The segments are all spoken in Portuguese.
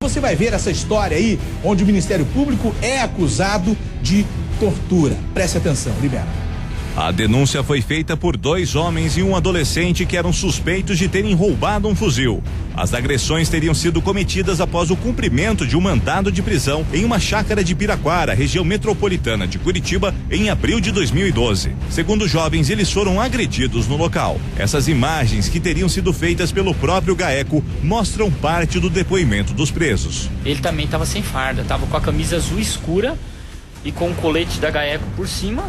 você vai ver essa história aí, onde o Ministério Público é acusado de tortura. Preste atenção, libera. A denúncia foi feita por 2 homens e um adolescente que eram suspeitos de terem roubado um fuzil. As agressões teriam sido cometidas após o cumprimento de um mandado de prisão em uma chácara de Piraquara, região metropolitana de Curitiba, em abril de 2012. Segundo os jovens, eles foram agredidos no local. Essas imagens, que teriam sido feitas pelo próprio GAECO, mostram parte do depoimento dos presos. Ele também estava sem farda, estava com a camisa azul escura e com o colete da GAECO por cima,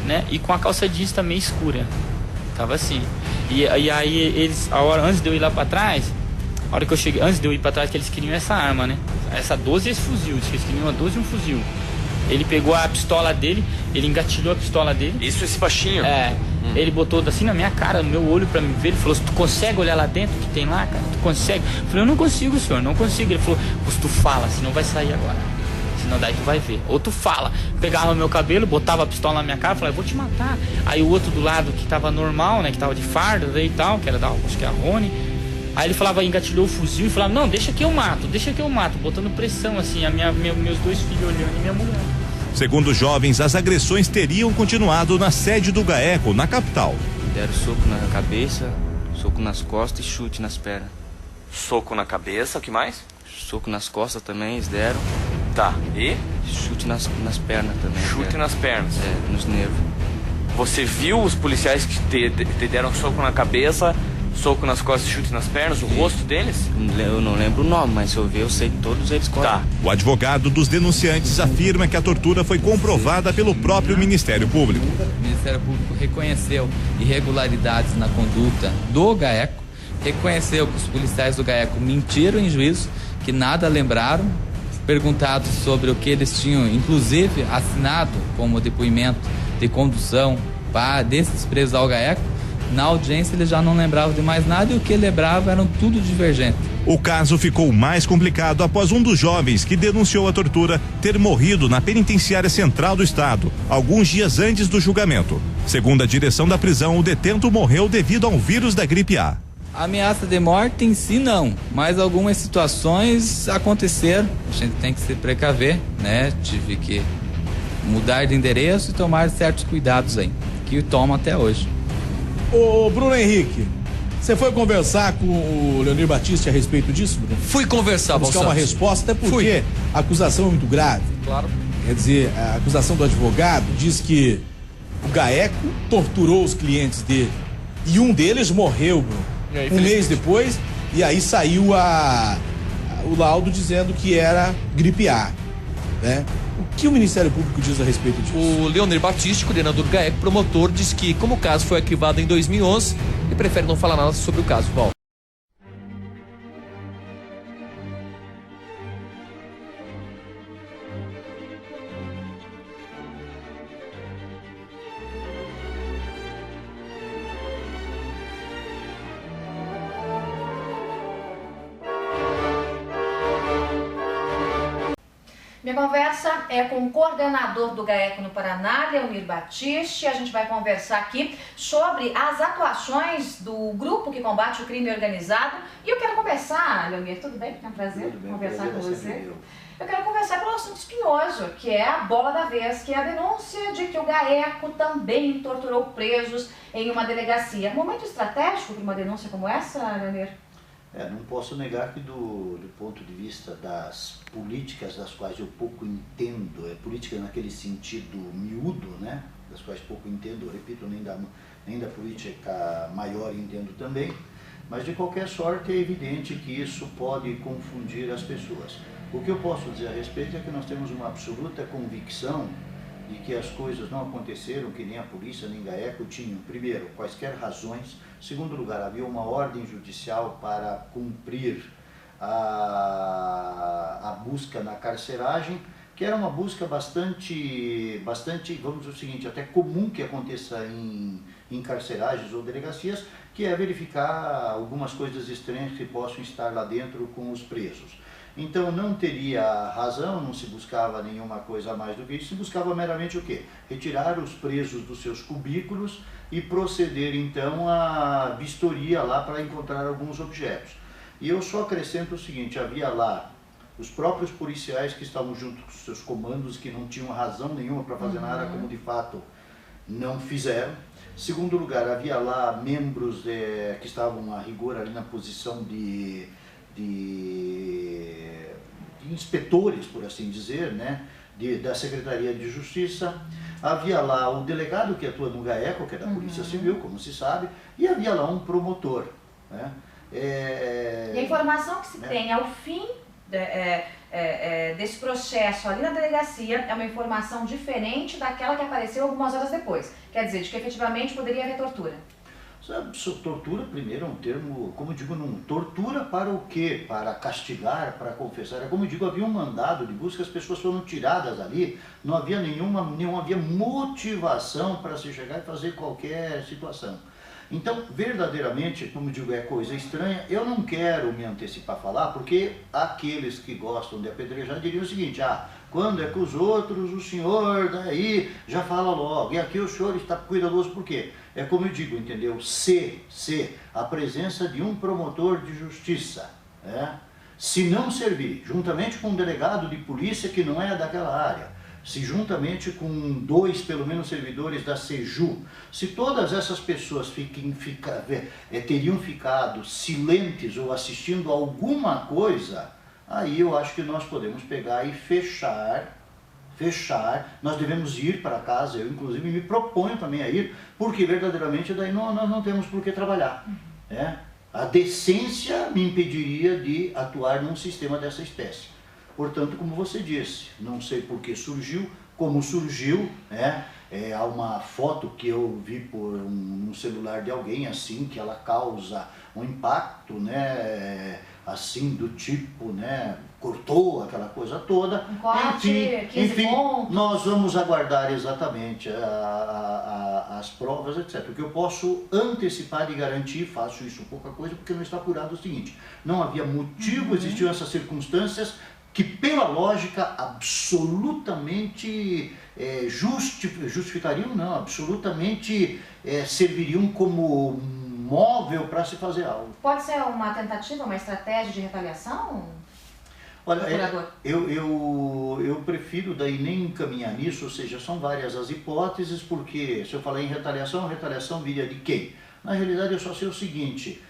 né? E com a calça jeans também escura. Tava assim. E aí eles, antes de eu ir lá pra trás, a hora que eu cheguei, antes de eu ir pra trás, que eles queriam essa arma, né? Essa 12 e esse fuzil, eles queriam uma 12 e um fuzil. Ele pegou a pistola dele, ele engatilhou a pistola dele. Isso, esse baixinho? É. Ele botou assim na minha cara, no meu olho pra me ver. Ele falou: tu consegue olhar lá dentro que tem lá, cara? Tu consegue? Eu falei: eu não consigo, senhor, não consigo. Ele falou: pois tu fala, senão vai sair agora. Senão daí tu vai ver. Ou tu fala. Pegava o meu cabelo, botava a pistola na minha cara, falava: eu vou te matar. Aí o outro do lado que tava normal, né, que tava de farda e tal, que era da, acho que era a Rony. Aí ele falava, engatilhou o fuzil e falava: não, deixa que eu mato, botando pressão assim, meus 2 filhos olhando e minha mulher. Segundo os jovens, as agressões teriam continuado na sede do GAECO, na capital. Deram soco na cabeça, soco nas costas e chute nas pernas. Soco na cabeça, o que mais? Soco nas costas também, eles deram. Tá, e? Chute nas pernas também. Chute nas pernas? É, nos nervos. Você viu os policiais que te deram soco na cabeça, soco nas costas e chute nas pernas, o rosto deles? Eu não lembro o nome, mas se eu ver, eu sei todos eles qual. Tá. O advogado dos denunciantes afirma que a tortura foi comprovada pelo próprio Ministério Público. O Ministério Público reconheceu irregularidades na conduta do GAECO, reconheceu que os policiais do GAECO mentiram em juízo, que nada lembraram. Perguntados sobre o que eles tinham, inclusive, assinado como depoimento de condução desses presos ao GAECO, na audiência eles já não lembravam de mais nada e o que lembravam eram tudo divergente. O caso ficou mais complicado após um dos jovens que denunciou a tortura ter morrido na penitenciária central do estado, alguns dias antes do julgamento. Segundo a direção da prisão, o detento morreu devido a um vírus da gripe A. A ameaça de morte em si não, mas algumas situações aconteceram, a gente tem que se precaver, né? Tive que mudar de endereço e tomar certos cuidados aí, que tomo até hoje. Ô Bruno Henrique, você foi conversar com o Leonir Batista a respeito disso, Bruno? Fui conversar, buscar uma resposta, até porque a acusação é muito grave. Claro. Quer dizer, a acusação do advogado diz que o GAECO torturou os clientes dele e um deles morreu, Bruno. Um mês depois, e aí saiu o laudo dizendo que era gripe A, né? O que o Ministério Público diz a respeito disso? O Leonir Batista, coordenador do GAECO, promotor, disse que, como o caso foi arquivado em 2011, ele prefere não falar nada sobre o caso. Val. Minha conversa é com o coordenador do GAECO no Paraná, Leonir Batista. A gente vai conversar aqui sobre as atuações do grupo que combate o crime organizado. E eu quero conversar, Leonir, tudo bem? É um prazer conversar com você. Eu quero conversar pelo assunto espinhoso, que é a bola da vez, que é a denúncia de que o GAECO também torturou presos em uma delegacia. Momento estratégico para uma denúncia como essa, Leonir? Não posso negar que do ponto de vista das políticas das quais eu pouco entendo, política naquele sentido miúdo, né, das quais pouco entendo, repito, nem da política maior entendo também, mas de qualquer sorte é evidente que isso pode confundir as pessoas. O que eu posso dizer a respeito é que nós temos uma absoluta convicção de que as coisas não aconteceram, que nem a polícia nem a GAECO tinham, primeiro, quaisquer razões, segundo lugar, havia uma ordem judicial para cumprir a busca na carceragem, que era uma busca bastante, vamos dizer o seguinte, até comum que aconteça em carceragens ou delegacias, que é verificar algumas coisas estranhas que possam estar lá dentro com os presos. Então não teria razão, não se buscava nenhuma coisa a mais do que isso, se buscava meramente o quê? Retirar os presos dos seus cubículos e proceder então à vistoria lá para encontrar alguns objetos. E eu só acrescento o seguinte, havia lá os próprios policiais que estavam junto com seus comandos, que não tinham razão nenhuma para fazer nada, como de fato não fizeram. Segundo lugar, havia lá membros que estavam a rigor ali na posição de inspetores, por assim dizer, né, da Secretaria de Justiça. Havia lá o delegado que atua no GAECO, que é da Polícia Civil, como se sabe, e havia lá um promotor, né. E a informação que se tem ao fim desse processo ali na delegacia é uma informação diferente daquela que apareceu algumas horas depois. Quer dizer, de que efetivamente poderia haver tortura. Tortura, primeiro, é um termo, como digo, não, tortura para o quê? Para castigar, para confessar. Como digo, havia um mandado de busca, as pessoas foram tiradas ali, não havia não havia motivação para se chegar e fazer qualquer situação. Então, verdadeiramente, como digo, é coisa estranha. Eu não quero me antecipar a falar, porque aqueles que gostam de apedrejar diriam o seguinte: quando é com os outros, o senhor daí já fala logo, e aqui o senhor está cuidadoso, por quê? É como eu digo, entendeu? Se a presença de um promotor de justiça, se não servir, juntamente com um delegado de polícia que não é daquela área, se juntamente com 2, pelo menos, servidores da SEJU, se todas essas pessoas teriam ficado silentes ou assistindo a alguma coisa, aí eu acho que nós podemos pegar e fechar, nós devemos ir para casa, eu inclusive me proponho também a ir, porque verdadeiramente daí nós não temos por que trabalhar. A decência me impediria de atuar num sistema dessa espécie. Portanto, como você disse, não sei por que surgiu, como surgiu, há uma foto que eu vi por um celular de alguém, assim, que ela causa um impacto, assim, do tipo, cortou aquela coisa toda. Um corte, enfim, nós vamos aguardar exatamente as provas, etc. O que eu posso antecipar e garantir, faço isso pouca coisa, porque não está apurado o seguinte: não havia motivo, existiam essas circunstâncias que, pela lógica, absolutamente justificariam, não, absolutamente serviriam como móvel para se fazer algo. Pode ser uma tentativa, uma estratégia de retaliação? Olha, eu prefiro daí nem encaminhar nisso, ou seja, são várias as hipóteses, porque se eu falar em retaliação, a retaliação viria de quem? Na realidade, eu só sei o seguinte: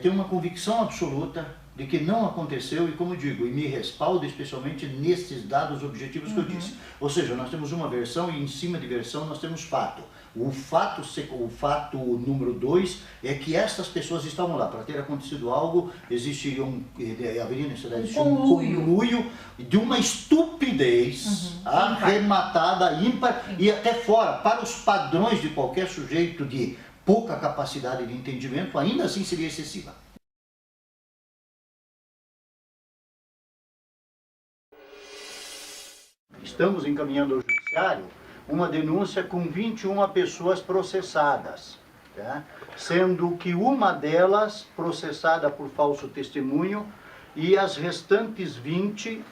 tenho uma convicção absoluta de que não aconteceu, e como digo, e me respaldo especialmente nesses dados objetivos que eu disse. Ou seja, nós temos uma versão e em cima de versão nós temos fato. O fato número 2 é que essas pessoas estavam lá. Para ter acontecido algo, haveria necessidade de um conluio de uma estupidez arrematada, ímpar e até fora, para os padrões de qualquer sujeito de pouca capacidade de entendimento, ainda assim seria excessiva. Estamos encaminhando ao judiciário uma denúncia com 21 pessoas processadas, sendo que uma delas processada por falso testemunho e as restantes 20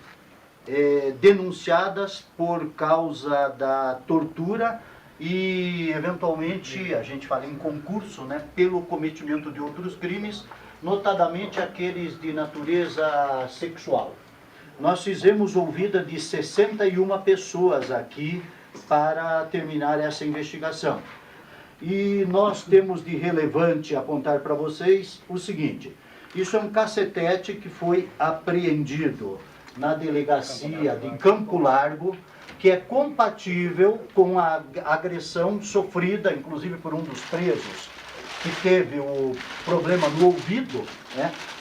denunciadas por causa da tortura e, eventualmente, a gente fala em concurso, pelo cometimento de outros crimes, notadamente aqueles de natureza sexual. Nós fizemos ouvida de 61 pessoas aqui para terminar essa investigação. E nós temos de relevante apontar para vocês o seguinte: isso é um cacetete que foi apreendido na delegacia de Campo Largo, que é compatível com a agressão sofrida, inclusive por um dos presos, que teve o problema no ouvido,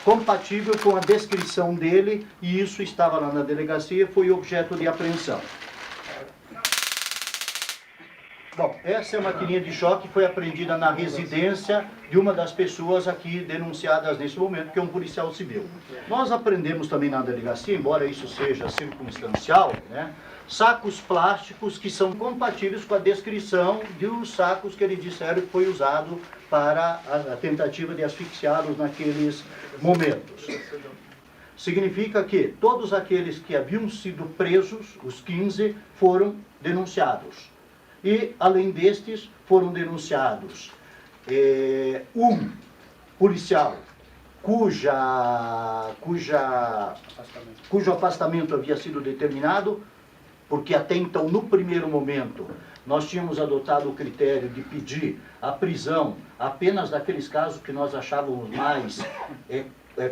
compatível com a descrição dele, e isso estava lá na delegacia e foi objeto de apreensão. Bom, essa é a maquininha de choque que foi apreendida na residência de uma das pessoas aqui denunciadas nesse momento, que é um policial civil. Nós apreendemos também na delegacia, embora isso seja circunstancial, sacos plásticos que são compatíveis com a descrição dos sacos que eles disseram que foi usado para a tentativa de asfixiá-los naqueles momentos. Significa que todos aqueles que haviam sido presos, os 15, foram denunciados. E, além destes, foram denunciados um policial cujo afastamento havia sido determinado, porque até então, no primeiro momento, nós tínhamos adotado o critério de pedir a prisão apenas daqueles casos que nós achávamos mais,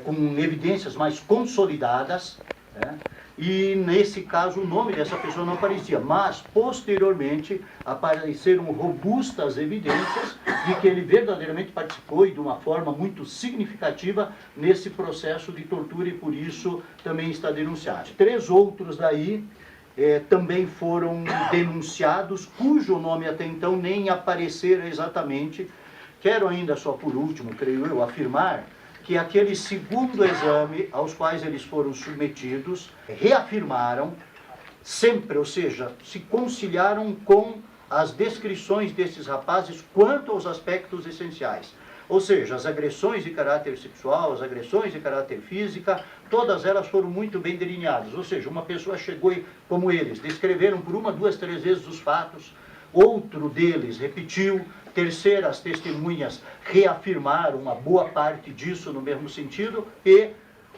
com evidências mais consolidadas, né? E nesse caso o nome dessa pessoa não aparecia, mas posteriormente apareceram robustas evidências de que ele verdadeiramente participou e de uma forma muito significativa nesse processo de tortura e por isso também está denunciado. 3 outros daí também foram denunciados, cujo nome até então nem aparecera exatamente. Quero ainda só por último, creio eu, afirmar que aquele segundo exame aos quais eles foram submetidos reafirmaram sempre, ou seja, se conciliaram com as descrições desses rapazes quanto aos aspectos essenciais. Ou seja, as agressões de caráter sexual, as agressões de caráter física, todas elas foram muito bem delineadas. Ou seja, uma pessoa chegou e, como eles, descreveram por 1, 2, 3 vezes os fatos, outro deles repetiu, terceiras testemunhas reafirmaram uma boa parte disso no mesmo sentido e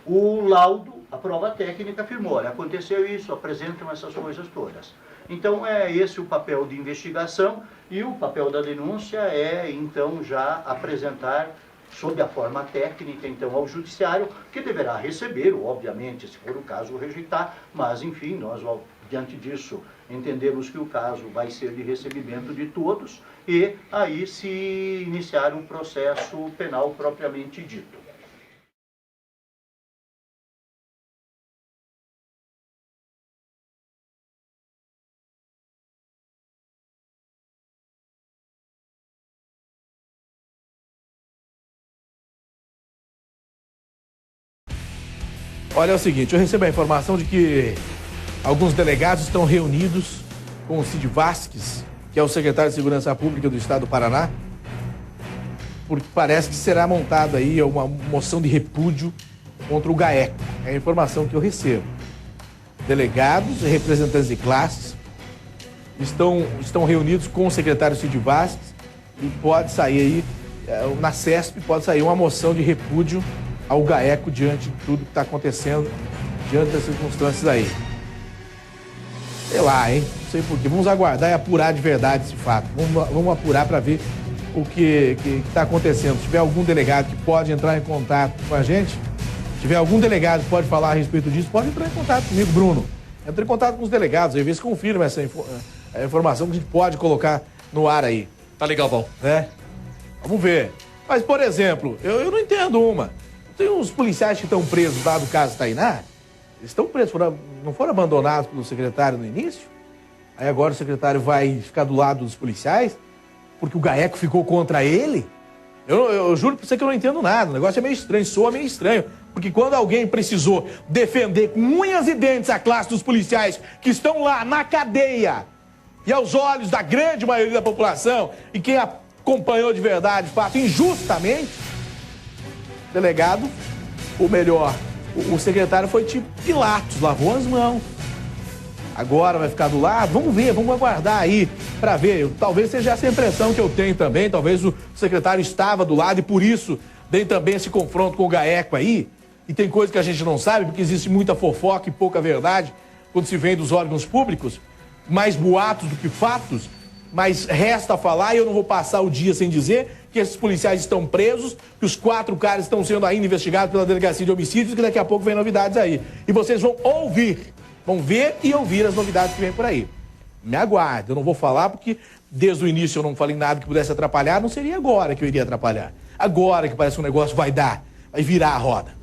o laudo, a prova técnica afirmou, olha, aconteceu isso, apresentam essas coisas todas. Então é esse o papel de investigação e o papel da denúncia é então já apresentar sob a forma técnica então ao judiciário, que deverá receber, obviamente, se for o caso, rejeitar, mas enfim, nós diante disso entendemos que o caso vai ser de recebimento de todos e aí se iniciar um processo penal propriamente dito. Olha, é o seguinte, eu recebo a informação de que alguns delegados estão reunidos com o Cid Vasques, que é o secretário de Segurança Pública do Estado do Paraná, porque parece que será montada aí uma moção de repúdio contra o GAECO. É a informação que eu recebo. Delegados e representantes de classes estão reunidos com o secretário Cid Vasques e pode sair aí, na CESP, pode sair uma moção de repúdio ao GAECO diante de tudo que está acontecendo, diante das circunstâncias aí. Sei lá, hein? Não sei porquê. Vamos aguardar e apurar de verdade esse fato. Vamos apurar para ver o que está acontecendo. Se tiver algum delegado que pode entrar em contato com a gente, se tiver algum delegado que pode falar a respeito disso, pode entrar em contato comigo, Bruno. Entra em contato com os delegados, aí vê se confirma essa informação que a gente pode colocar no ar aí. Tá legal, bom. Né? Vamos ver. Mas, por exemplo, eu não entendo uma. Tem uns policiais que estão presos lá do caso Tainá. Eles estão presos, não foram abandonados pelo secretário no início. Aí agora o secretário vai ficar do lado dos policiais porque o GAECO ficou contra ele. Eu juro pra você que eu não entendo nada. O negócio é meio estranho, soa meio estranho. Porque quando alguém precisou defender com unhas e dentes a classe dos policiais que estão lá na cadeia e aos olhos da grande maioria da população e quem acompanhou de verdade, de fato, injustamente, delegado, ou melhor, o secretário foi tipo Pilatos, lavou as mãos. Agora vai ficar do lado? Vamos ver, vamos aguardar aí para ver. Talvez seja essa a impressão que eu tenho também. Talvez o secretário estava do lado e por isso tem também esse confronto com o GAECO aí. E tem coisa que a gente não sabe, porque existe muita fofoca e pouca verdade quando se vem dos órgãos públicos. Mais boatos do que fatos. Mas resta falar, e eu não vou passar o dia sem dizer, que esses policiais estão presos, que os 4 caras estão sendo ainda investigados pela Delegacia de Homicídios, que daqui a pouco vem novidades aí. E vocês vão ouvir, vão ver e ouvir as novidades que vem por aí. Me aguarde, eu não vou falar porque desde o início eu não falei nada que pudesse atrapalhar, não seria agora que eu iria atrapalhar. Agora que parece que o negócio vai virar a roda.